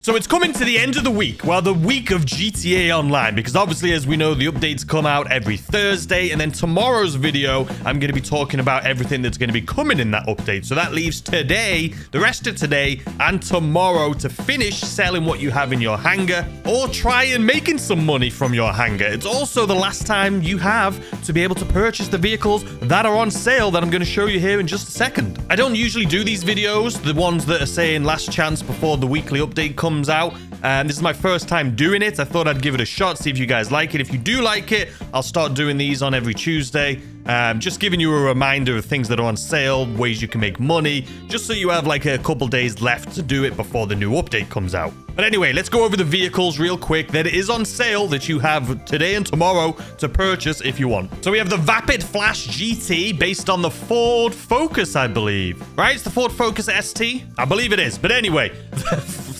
So it's coming to the end of the week, well, the week of GTA Online, because obviously, as we know, the updates come out every Thursday, and then tomorrow's video, I'm going to be talking about everything that's going to be coming in that update. So that leaves today, the rest of today, and tomorrow to finish selling what you have in your hangar, or try and making some money from your hangar. It's also the last time you have to be able to purchase the vehicles that are on sale that I'm going to show you here in just a second. I don't usually do these videos, the ones that are saying last chance before the weekly update comes out. This is my first time doing it. I thought I'd give it a shot, see if you guys like it. If you do like it, I'll start doing these on every Tuesday. Just giving you a reminder of things that are on sale, ways you can make money, just so you have like a couple days left to do it before the new update comes out. But anyway, let's go over the vehicles real quick that is on sale that you have today and tomorrow to purchase if you want. So we have the Vapid Flash GT based on the Ford Focus, I believe. Right? It's the Ford Focus ST? I believe it is. But anyway,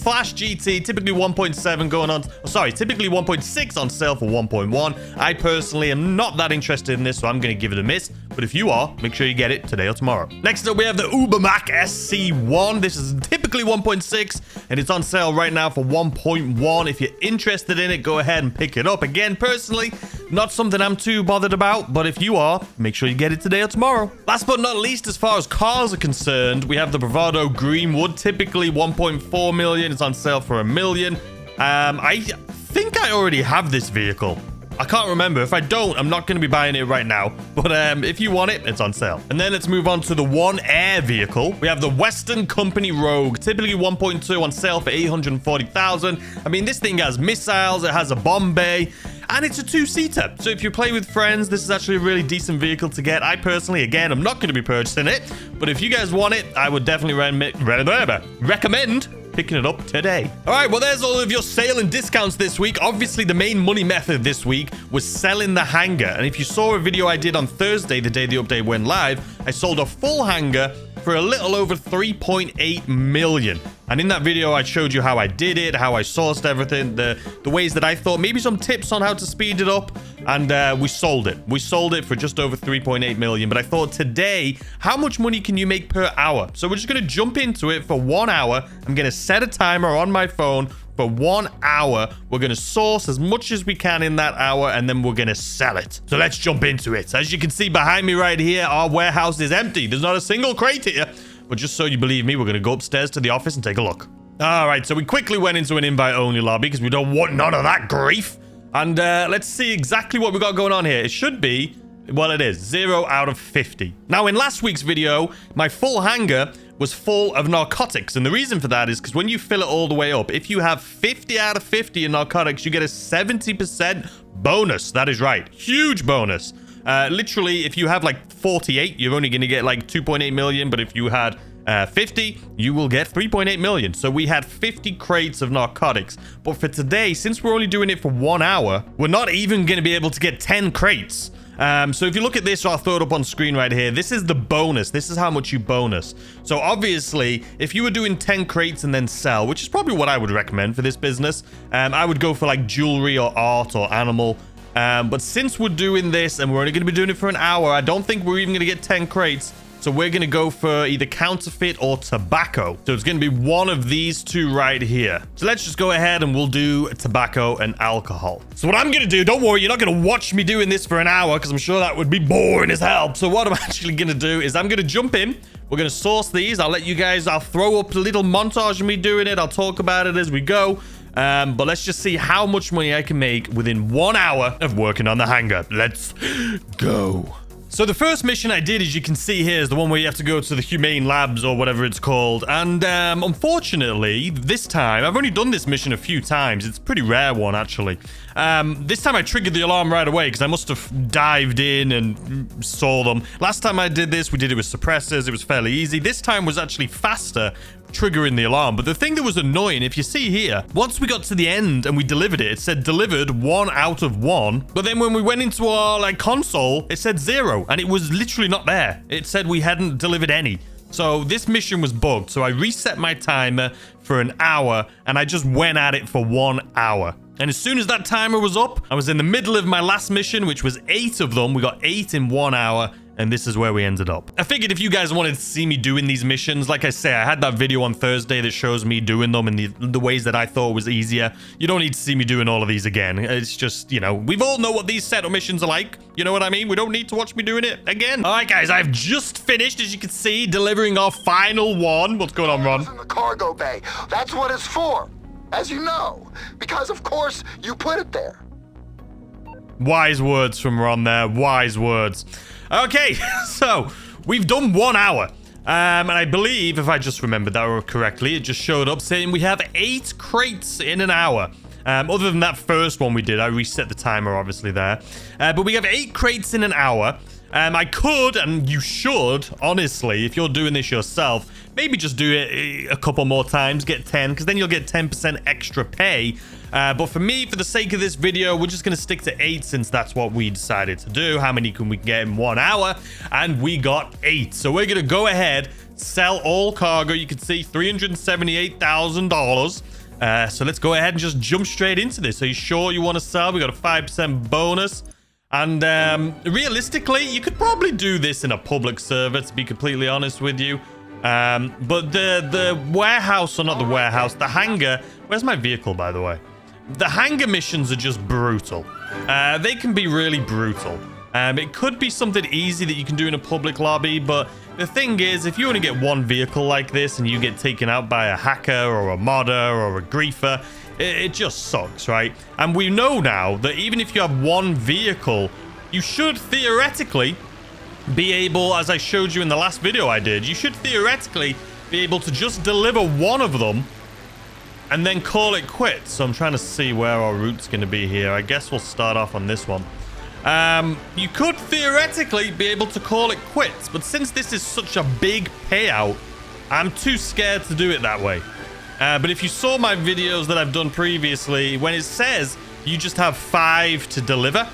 Flash GT, typically 1.7 going on, typically 1.6 on sale for 1.1. I personally am not that interested in this, so I'm going to give it a miss. But if you are, make sure you get it today or tomorrow. Next up, we have the Ubermac SC1. This is typically 1.6, and it's on sale right now for 1.1. If you're interested in it, go ahead and pick it up. Again, personally, not something I'm too bothered about, but if you are, make sure you get it today or tomorrow. Last but not least, as far as cars are concerned, we have the Bravado Greenwood, typically 1.4 million. It's on sale for $1 million. I think I already have this vehicle. I can't remember. If I don't, I'm not going to be buying it right now. But if you want it, it's on sale. And then let's move on to the One Air vehicle. We have the Western Company Rogue, typically 1.2 on sale for $840,000. I mean, this thing has missiles, it has a bomb bay, and it's a two-seater. So if you play with friends, this is actually a really decent vehicle to get. I personally, again, I'm not going to be purchasing it. But if you guys want it, I would definitely recommend picking it up today. All right, well, there's all of your sale and discounts this week. Obviously, the main money method this week was selling the hangar. And if you saw a video I did on Thursday, the day the update went live, I sold a full hangar for a little over 3.8 million. And in that video, I showed you how I did it, how I sourced everything, the ways that I thought, maybe some tips on how to speed it up. And we sold it. We sold it for just over 3.8 million. But I thought today, how much money can you make per hour? So we're just going to jump into it for 1 hour. I'm going to set a timer on my phone for 1 hour. We're going to source as much as we can in that hour, and then we're going to sell it. So let's jump into it. As you can see behind me right here, our warehouse is empty. There's not a single crate here. But just so you believe me, we're going to go upstairs to the office and take a look. All right, so we quickly went into an invite-only lobby because we don't want none of that grief. And let's see exactly what we got going on here. It should be, well, it is 0 out of 50. Now, in last week's video, my full hangar was full of narcotics. And the reason for that is because when you fill it all the way up, if you have 50 out of 50 in narcotics, you get a 70% bonus. That is right. Huge bonus. Literally, if you have like 48, you're only going to get like 2.8 million. But if you had 50, you will get 3.8 million. So we had 50 crates of narcotics. But for today, since we're only doing it for 1 hour, we're not even going to be able to get 10 crates. So if you look at this, I'll throw it up on screen right here. This is the bonus. This is how much you bonus. So obviously, if you were doing 10 crates and then sell, which is probably what I would recommend for this business, I would go for like jewelry or art or animal. But since we're doing this and we're only going to be doing it for an hour, I don't think we're even going to get 10 crates. So we're going to go for either counterfeit or tobacco. So it's going to be one of these two right here. So let's just go ahead and we'll do tobacco and alcohol. So what I'm going to do, don't worry, you're not going to watch me doing this for an hour because I'm sure that would be boring as hell. So what I'm actually going to do is I'm going to jump in. We're going to source these. I'll throw up a little montage of me doing it. I'll talk about it as we go. But let's just see how much money I can make within 1 hour of working on the hangar. Let's go. So the first mission I did, as you can see here, is the one where you have to go to the Humane Labs or whatever it's called. And unfortunately, this time, I've only done this mission a few times. It's a pretty rare one, actually. This time I triggered the alarm right away because I must have dived in and saw them. Last time I did this, we did it with suppressors. It was fairly easy. This time was actually faster triggering the alarm. But the thing that was annoying, if you see here, once we got to the end and we delivered it, it said delivered 1 out of 1. But then when we went into our console, it said 0, and it was literally not there. It said we hadn't delivered any. So this mission was bugged. So I reset my timer for an hour and I just went at it for 1 hour. And as soon as that timer was up, I was in the middle of my last mission, which was 8 of them. We got 8 in 1 hour. And this is where we ended up. I figured if you guys wanted to see me doing these missions, like I say, I had that video on Thursday that shows me doing them in the ways that I thought was easier. You don't need to see me doing all of these again. It's just, you know, we've all know what these setup missions are like. You know what I mean? We don't need to watch me doing it again. All right, guys, I've just finished, as you can see, delivering our final one. What's going on, Ron? In the cargo bay. That's what it's for, as you know, because of course you put it there. Wise words from Ron there. Wise words. Okay, so we've done 1 hour. And I believe, if I just remembered that correctly, it just showed up saying we have 8 crates in an hour. Other than that first one we did, I reset the timer obviously there. But we have 8 crates in an hour. I could, and you should, honestly, if you're doing this yourself, maybe just do it a couple more times, get 10, because then you'll get 10% extra pay. But for me, for the sake of this video, we're just going to stick to 8 since that's what we decided to do. How many can we get in 1 hour? And we got 8. So we're going to go ahead, sell all cargo. You can see $378,000. So let's go ahead and just jump straight into this. Are you sure you want to sell? We got a 5% bonus. And realistically, you could probably do this in a public server, to be completely honest with you. But the warehouse, or not the warehouse, the hangar. Where's my vehicle, by the way? The hangar missions are just brutal. They can be really brutal. It could be something easy that you can do in a public lobby, but the thing is, if you only get one vehicle like this and you get taken out by a hacker or a modder or a griefer, it just sucks, right? And we know now that even if you have one vehicle, you should theoretically be able, as I showed you in the last video I did, you should theoretically be able to just deliver one of them and then call it quits. So I'm trying to see where our route's going to be here. I guess we'll start off on this one. You could theoretically be able to call it quits, but since this is such a big payout, I'm too scared to do it that way. But if you saw my videos that I've done previously, when it says you just have 5 to deliver,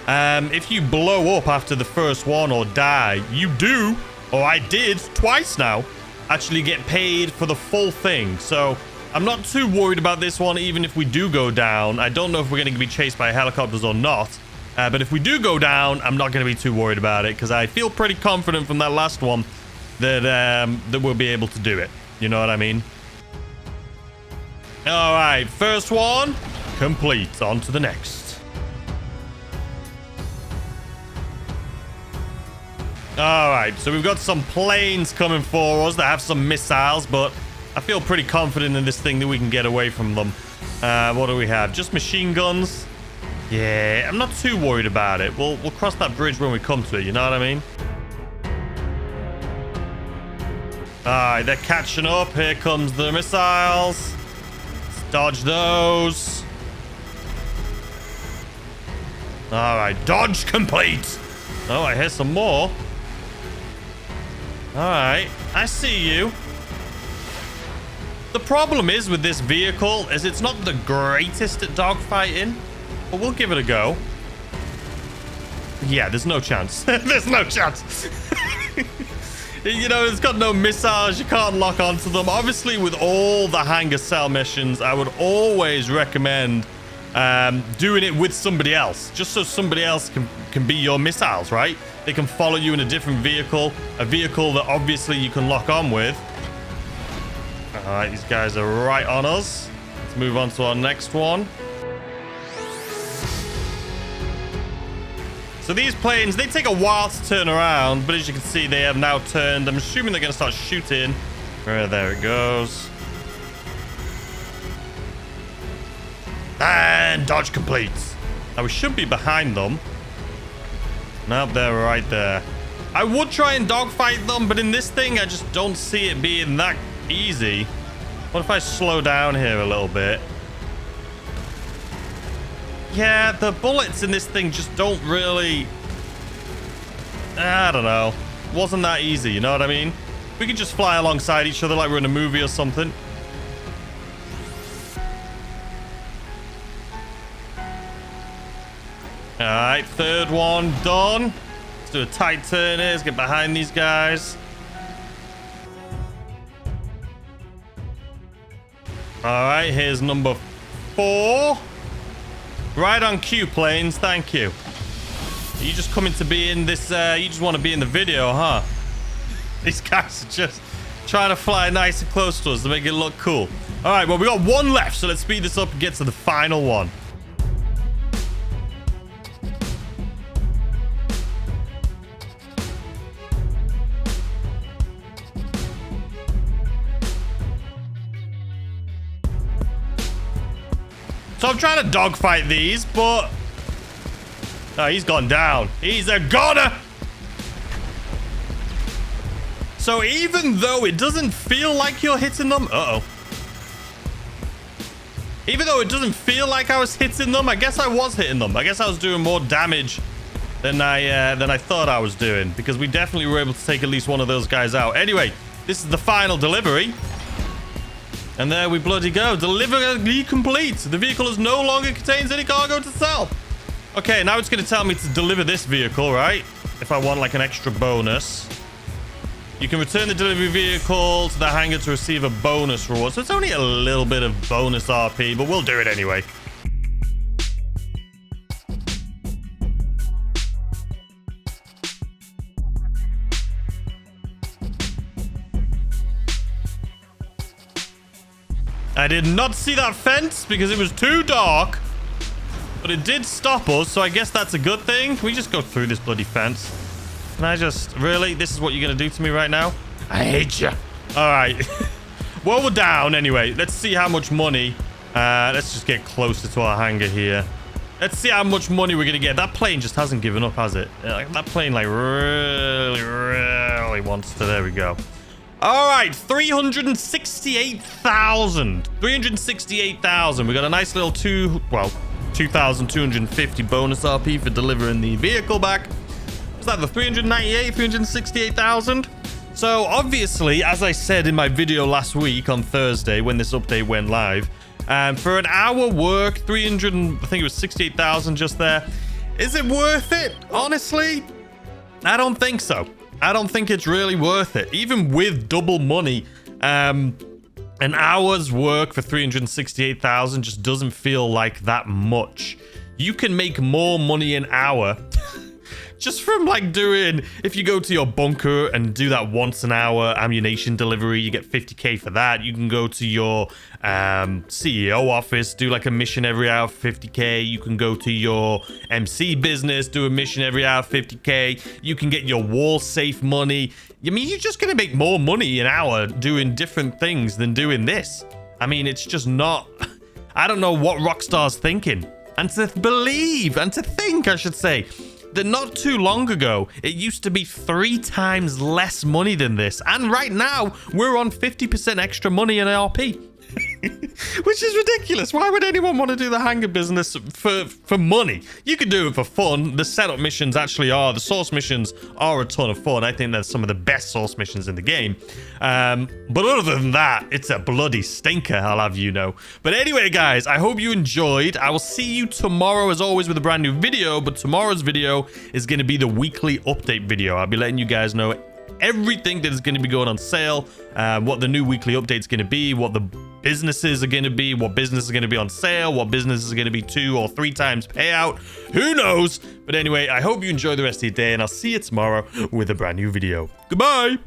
if you blow up after the first one or die, you do, or I did twice now, actually get paid for the full thing. So I'm not too worried about this one, even if we do go down. I don't know if we're going to be chased by helicopters or not. But if we do go down, I'm not going to be too worried about it, because I feel pretty confident from that last one that that we'll be able to do it. You know what I mean? All right, first one complete. On to the next. All right, so we've got some planes coming for us that have some missiles, but I feel pretty confident in this thing that we can get away from them. What do we have? Just machine guns. Yeah, I'm not too worried about it. We'll cross that bridge when we come to it, you know what I mean? All right, they're catching up. Here comes the missiles. Let's dodge those. All right, dodge complete. Oh, I hear some more. All right, I see you. The problem is with this vehicle is it's not the greatest at dogfighting. But we'll give it a go. Yeah, there's no chance. There's no chance. You know, it's got no missiles. You can't lock onto them. Obviously, with all the hangar cell missions, I would always recommend doing it with somebody else. Just so somebody else can be your missiles, right? They can follow you in a different vehicle. A vehicle that obviously you can lock on with. All right, these guys are right on us. Let's move on to our next one. So these planes, they take a while to turn around, but as you can see, they have now turned. I'm assuming they're going to start shooting. There it goes. And dodge complete. Now, we should be behind them. Nope, they're right there. I would try and dogfight them, but in this thing, I just don't see it being that easy. What if I slow down here a little bit? Yeah, the bullets in this thing just don't really... I don't know. Wasn't that easy, you know what I mean? We could just fly alongside each other like we're in a movie or something. Alright, third one done. Let's do a tight turn here. Let's get behind these guys. Alright, here's number 4. Right on cue, planes. Thank you. Are you just coming to be in this? You just want to be in the video, huh? These guys are just trying to fly nice and close to us to make it look cool. All right, well, we got one left, so let's speed this up and get to the final one. So I'm trying to dogfight these, but... Oh, he's gone down. He's a goner! So even though it doesn't feel like you're hitting them... Uh-oh. Even though it doesn't feel like I was hitting them, I guess I was hitting them. I guess I was doing more damage than I thought I was doing, because we definitely were able to take at least one of those guys out. Anyway, this is the final delivery. And there we bloody go. Delivery complete. The vehicle is no longer contains any cargo to sell. Okay, now it's going to tell me to deliver this vehicle, right? If I want like an extra bonus. You can return the delivery vehicle to the hangar to receive a bonus reward. So it's only a little bit of bonus RP, but we'll do it anyway. I did not see that fence because it was too dark. But it did stop us, so I guess that's a good thing. Can we just go through this bloody fence? Can I just... Really? This is what you're going to do to me right now? I hate you. All right. Well, we're down anyway. Let's see how much money. Let's just get closer to our hangar here. Let's see how much money we're going to get. That plane just hasn't given up, has it? That plane, like, really wants to... There we go. All right, 368,000. 368,000. We got a nice little 2,250 bonus RP for delivering the vehicle back. Was that the 398, 368,000? So obviously, as I said in my video last week on Thursday when this update went live, for an hour work, 300, I think it was 68,000 just there. Is it worth it? Honestly, I don't think so. I don't think it's really worth it. Even with double money, an hour's work for 368,000 just doesn't feel like that much. You can make more money an hour just from like doing, if you go to your bunker and do that once an hour ammunition delivery, you get 50k for that. You can go to your CEO office, do like a mission every hour for 50k. You can go to your MC business, do a mission every hour, 50k. You can get your wall safe money. I mean, you're just going to make more money an hour doing different things than doing this. I mean, it's just not... I don't know what Rockstar's thinking. And to believe, and to think, I should say, that not too long ago, it used to be 3 times less money than this. And right now, we're on 50% extra money in RP. Which is ridiculous. Why would anyone want to do the hangar business for money? You could do it for fun. The setup missions actually are. The source missions are a ton of fun. I think they're some of the best source missions in the game. But other than that, it's a bloody stinker, I'll have you know. But anyway, guys, I hope you enjoyed. I will see you tomorrow, as always, with a brand new video. But tomorrow's video is going to be the weekly update video. I'll be letting you guys know everything that is going to be going on sale, what the new weekly update is going to be, what the businesses are going to be, what businesses are going to be on sale, what businesses are going to be 2 or 3 times payout. Who knows? But anyway, I hope you enjoy the rest of your day, and I'll see you tomorrow with a brand new video. Goodbye.